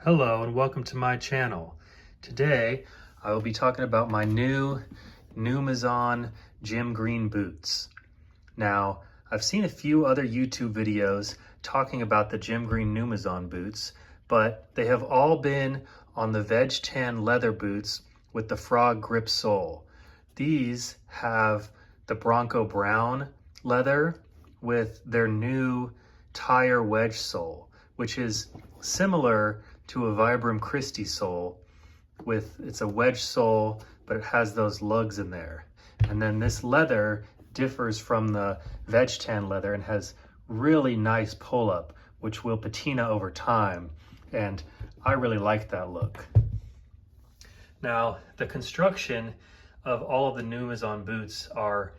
Hello and welcome to my channel. Today I will be talking about my new Numzaan gym green boots. Now I've seen a few other YouTube videos talking about the gym green Numzaan boots, but they have all been on the veg tan leather boots with the frog grip sole. These have the Bronco brown leather with their new tire wedge sole, which is similar to a Vibram Christie sole. It's a wedge sole, but it has those lugs in there. And then this leather differs from the veg tan leather and has really nice pull up, which will patina over time. And I really like that look. Now, the construction of all of the Numzaan boots are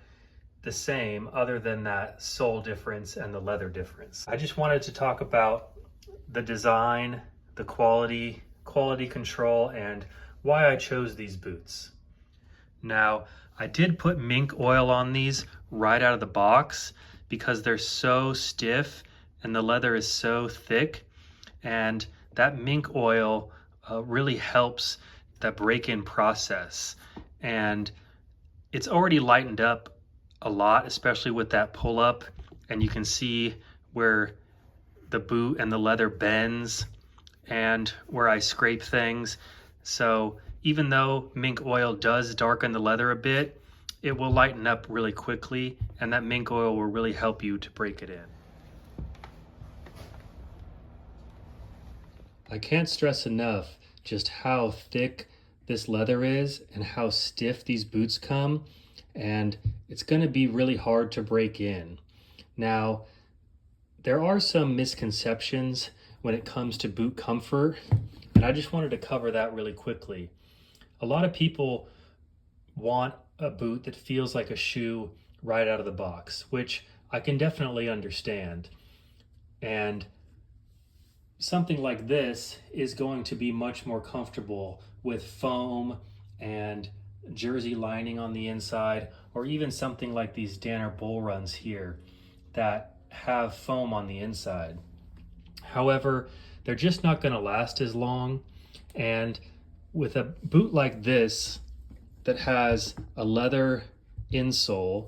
the same, other than that sole difference and the leather difference. I just wanted to talk about the design, the quality control, and why I chose these boots. Now, I did put mink oil on these right out of the box because they're so stiff and the leather is so thick, and that mink oil really helps that break-in process. And it's already lightened up a lot, especially with that pull-up, and you can see where the boot and the leather bends and where I scrape things. So even though mink oil does darken the leather a bit, it will lighten up really quickly, and that mink oil will really help you to break it in. I can't stress enough just how thick this leather is and how stiff these boots come, and it's going to be really hard to break in. Now, there are some misconceptions when it comes to boot comfort, and I just wanted to cover that really quickly. A lot of people want a boot that feels like a shoe right out of the box, which I can definitely understand. And something like this is going to be much more comfortable with foam and jersey lining on the inside, or even something like these Danner Bull Runs here that have foam on the inside. However, they're just not going to last as long. And with a boot like this that has a leather insole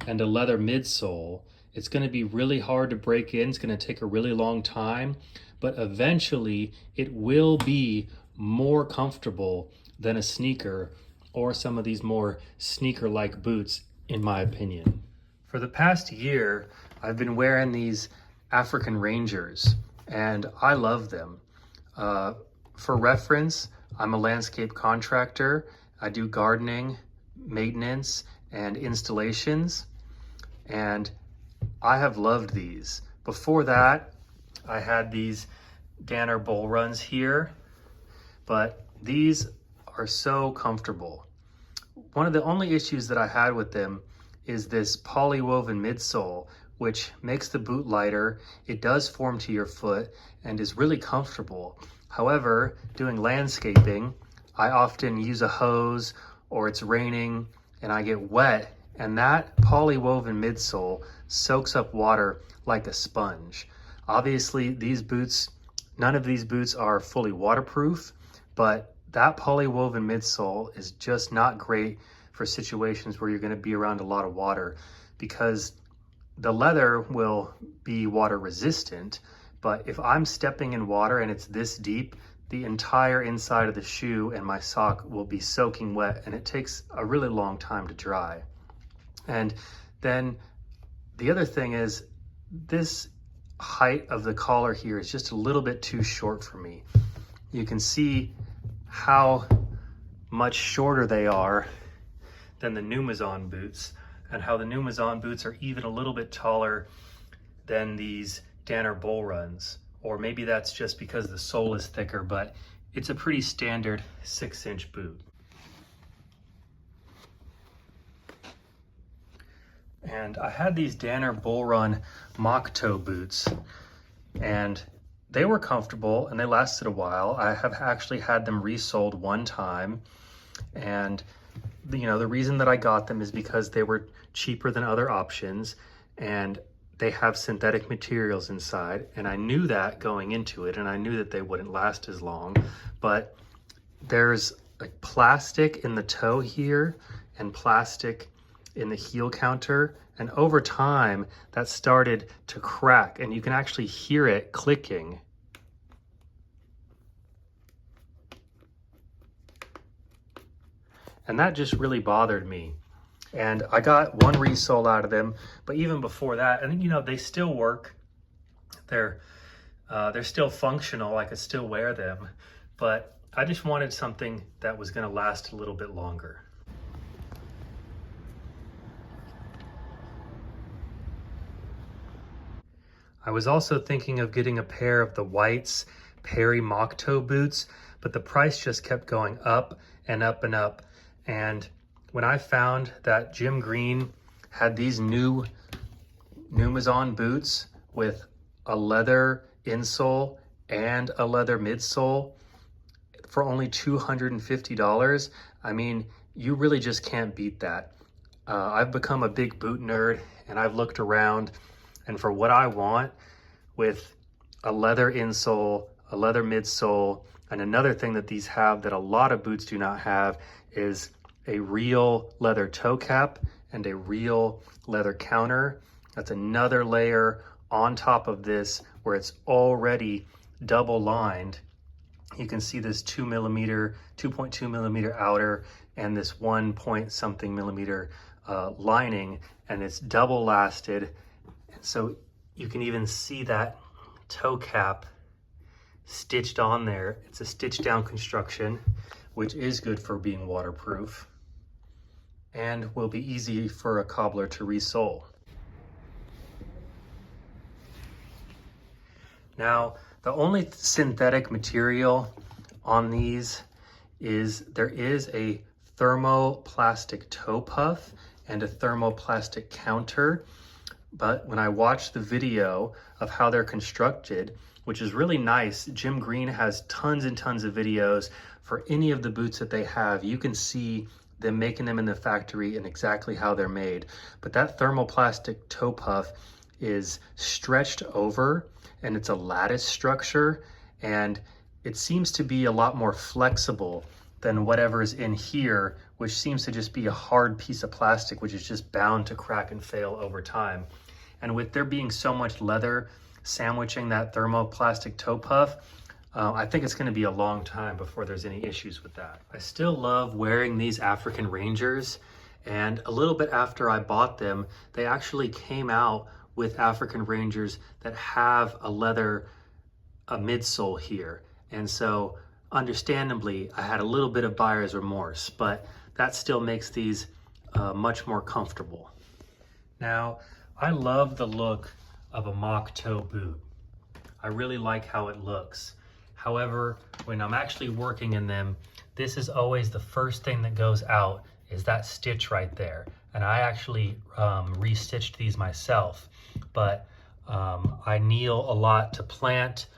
and a leather midsole, it's going to be really hard to break in. It's going to take a really long time, but eventually it will be more comfortable than a sneaker or some of these more sneaker-like boots, in my opinion. For the past year, I've been wearing these African Rangers, and I love them. For reference, I'm a landscape contractor. I do gardening, maintenance, and installations, and I have loved these. Before that, I had these Danner Bull Runs here, but these are so comfortable. One of the only issues that I had with them is this polywoven midsole, which makes the boot lighter. It does form to your foot and is really comfortable. However, doing landscaping, I often use a hose or it's raining and I get wet, and that polywoven midsole soaks up water like a sponge. Obviously, none of these boots are fully waterproof, but that polywoven midsole is just not great for situations where you're going to be around a lot of water, because the leather will be water resistant, but if I'm stepping in water and it's this deep, the entire inside of the shoe and my sock will be soaking wet, and it takes a really long time to dry. And then the other thing is, this height of the collar here is just a little bit too short for me. You can see how much shorter they are than the Numzaan boots, and how the Numzaan boots are even a little bit taller than these Danner Bull Runs. Or maybe that's just because the sole is thicker, but it's a pretty standard 6-inch boot. And I had these Danner Bull Run mock toe boots, and they were comfortable and they lasted a while. I have actually had them resoled one time, and the reason that I got them is because they were cheaper than other options, and they have synthetic materials inside, and I knew that going into it, and I knew that they wouldn't last as long, but there's like plastic in the toe here and plastic in the heel counter, and over time that started to crack, and you can actually hear it clicking. And that just really bothered me. And I got one resole out of them, but even before that, and you know, they still work. They're still functional. I could still wear them, but I just wanted something that was going to last a little bit longer. I was also thinking of getting a pair of the White's Perry mock toe boots, but the price just kept going up and up and up. And when I found that Jim Green had these new Numzaan boots with a leather insole and a leather midsole for only $250, I mean, you really just can't beat that. I've become a big boot nerd, and I've looked around, and for what I want, with a leather insole, a leather midsole, and another thing that these have that a lot of boots do not have is a real leather toe cap and a real leather counter. That's another layer on top of this where it's already double lined. You can see this 2.2 millimeter outer and this 1 point something millimeter lining, and it's double lasted. And so you can even see that toe cap stitched on there. It's a stitched down construction, which is good for being waterproof and will be easy for a cobbler to resole. Now, the only synthetic material on these is there is a thermoplastic toe puff and a thermoplastic counter. But when I watched the video of how they're constructed, which is really nice, Jim Green has tons and tons of videos for any of the boots that they have. You can see them making them in the factory and exactly how they're made. But that thermoplastic toe puff is stretched over, and it's a lattice structure, and it seems to be a lot more flexible than whatever's in here, which seems to just be a hard piece of plastic, which is just bound to crack and fail over time. And with there being so much leather sandwiching that thermoplastic toe puff, I think it's going to be a long time before there's any issues with that. I still love wearing these African Rangers, and a little bit after I bought them, they actually came out with African Rangers that have a leather midsole here. And so understandably, I had a little bit of buyer's remorse, but that still makes these much more comfortable. Now, I love the look of a mock toe boot. I really like how it looks. However, when I'm actually working in them, this is always the first thing that goes out, is that stitch right there. And I actually restitched these myself, but I kneel a lot to plant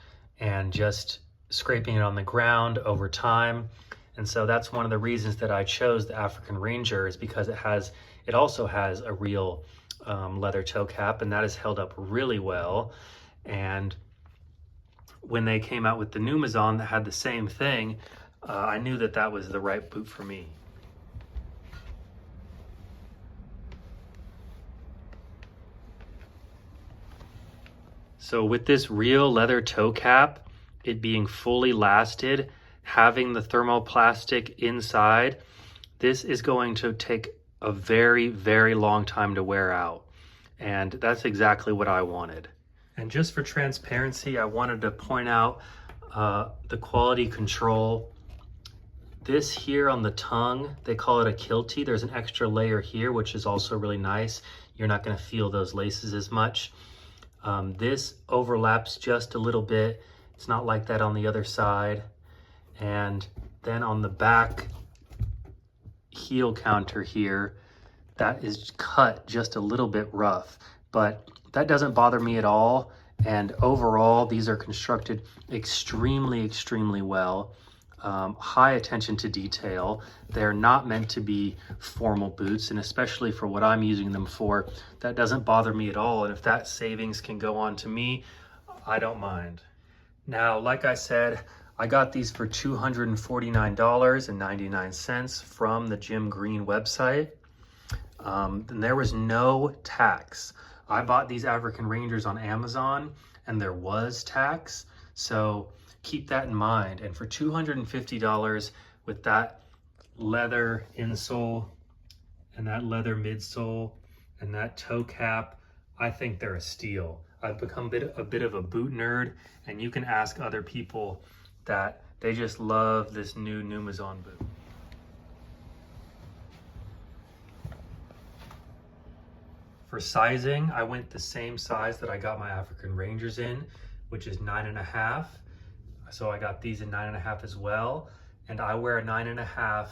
and just scraping it on the ground over time. And so that's one of the reasons that I chose the African Ranger, is because it also has a real leather toe cap, and that has held up really well. And when they came out with the Numzaan that had the same thing, I knew that that was the right boot for me. So with this real leather toe cap, it being fully lasted, having the thermoplastic inside, this is going to take a very, very long time to wear out. And that's exactly what I wanted. And just for transparency, I wanted to point out the quality control. This here on the tongue, they call it a kiltie. There's an extra layer here, which is also really nice. You're not going to feel those laces as much. This overlaps just a little bit. It's not like that on the other side. And then on the back heel counter here, that is cut just a little bit rough, but that doesn't bother me at all. And overall, these are constructed extremely, extremely well. high attention to detail. They're not meant to be formal boots, and especially for what I'm using them for, that doesn't bother me at all. And if that savings can go on to me, I don't mind. Now, like I said, I got these for $249.99 from the Jim Green website. And there was no tax. I bought these African Rangers on Amazon and there was tax. So keep that in mind. And for $250 with that leather insole and that leather midsole and that toe cap, I think they're a steal. I've become a bit of a boot nerd, and you can ask other people that they just love this new Numzaan boot. For sizing, I went the same size that I got my African Rangers in, which is 9.5. So I got these in 9.5 as well. And I wear a 9.5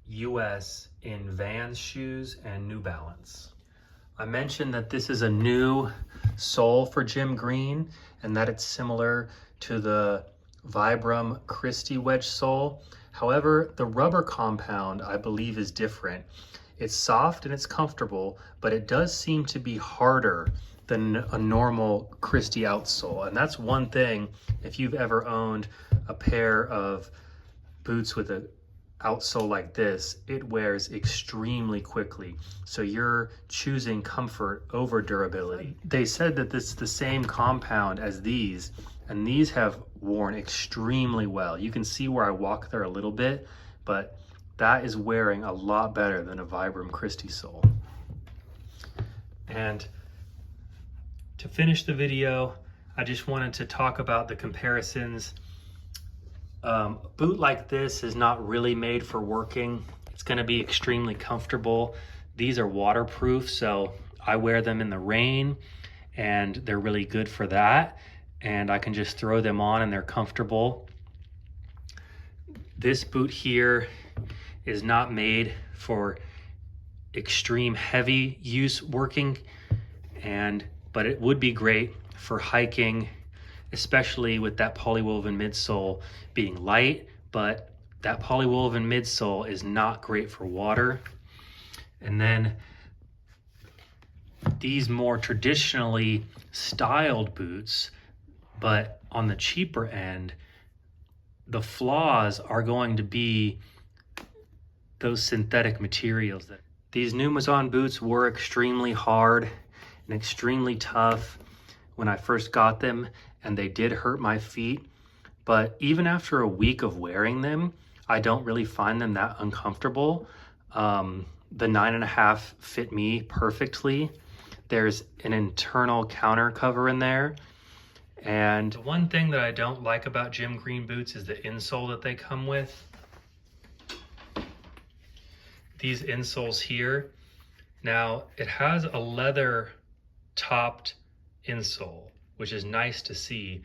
US in Vans shoes and New Balance. I mentioned that this is a new sole for Jim Green and that it's similar to the Vibram Christie wedge sole. However, the rubber compound I believe is different. It's soft and it's comfortable, but it does seem to be harder than a normal Christie outsole. And that's one thing, if you've ever owned a pair of boots with an outsole like this, it wears extremely quickly. So you're choosing comfort over durability. They said that this is the same compound as these, and these have worn extremely well. You can see where I walk there a little bit, but that is wearing a lot better than a Vibram Christie sole. And to finish the video, I just wanted to talk about the comparisons. A boot like this is not really made for working. It's going to be extremely comfortable. These are waterproof, so I wear them in the rain and they're really good for that. And I can just throw them on and they're comfortable. This boot here is not made for extreme heavy use working, but it would be great for hiking, especially with that polywoven midsole being light, but that polywoven midsole is not great for water. And then these more traditionally styled boots, but on the cheaper end, the flaws are going to be those synthetic materials. These Numzaan boots were extremely hard and extremely tough when I first got them, and they did hurt my feet. But even after a week of wearing them, I don't really find them that uncomfortable. The 9.5 fit me perfectly. There's an internal counter cover in there. And the one thing that I don't like about Jim Green boots is the insole that they come with. These insoles here. Now, it has a leather topped insole, which is nice to see,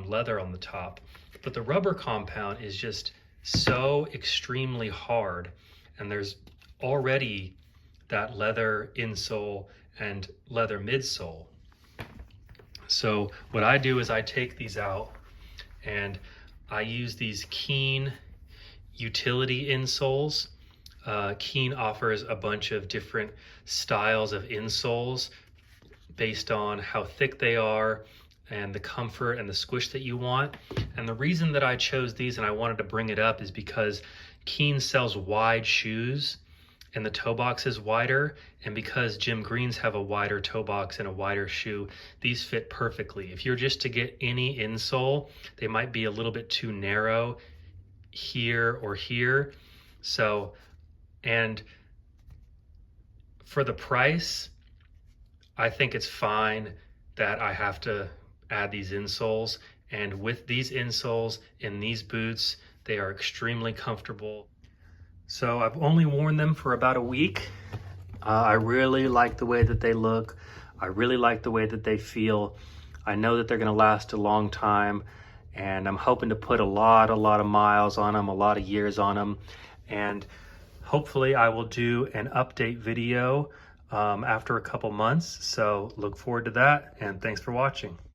leather on the top. But the rubber compound is just so extremely hard, and there's already that leather insole and leather midsole. So what I do is I take these out and I use these Keen utility insoles. Keen offers a bunch of different styles of insoles based on how thick they are and the comfort and the squish that you want. And the reason that I chose these and I wanted to bring it up is because Keen sells wide shoes and the toe box is wider, and because Jim Greens have a wider toe box and a wider shoe, these fit perfectly. If you're just to get any insole, they might be a little bit too narrow here or here. So, and for the price, I think it's fine that I have to add these insoles. And with these insoles in these boots, they are extremely comfortable. So I've only worn them for about a week. I really like the way that they look. I really like the way that they feel. I know that they're gonna last a long time, and I'm hoping to put a lot of miles on them, a lot of years on them. And hopefully I will do an update video after a couple months. So look forward to that, and thanks for watching.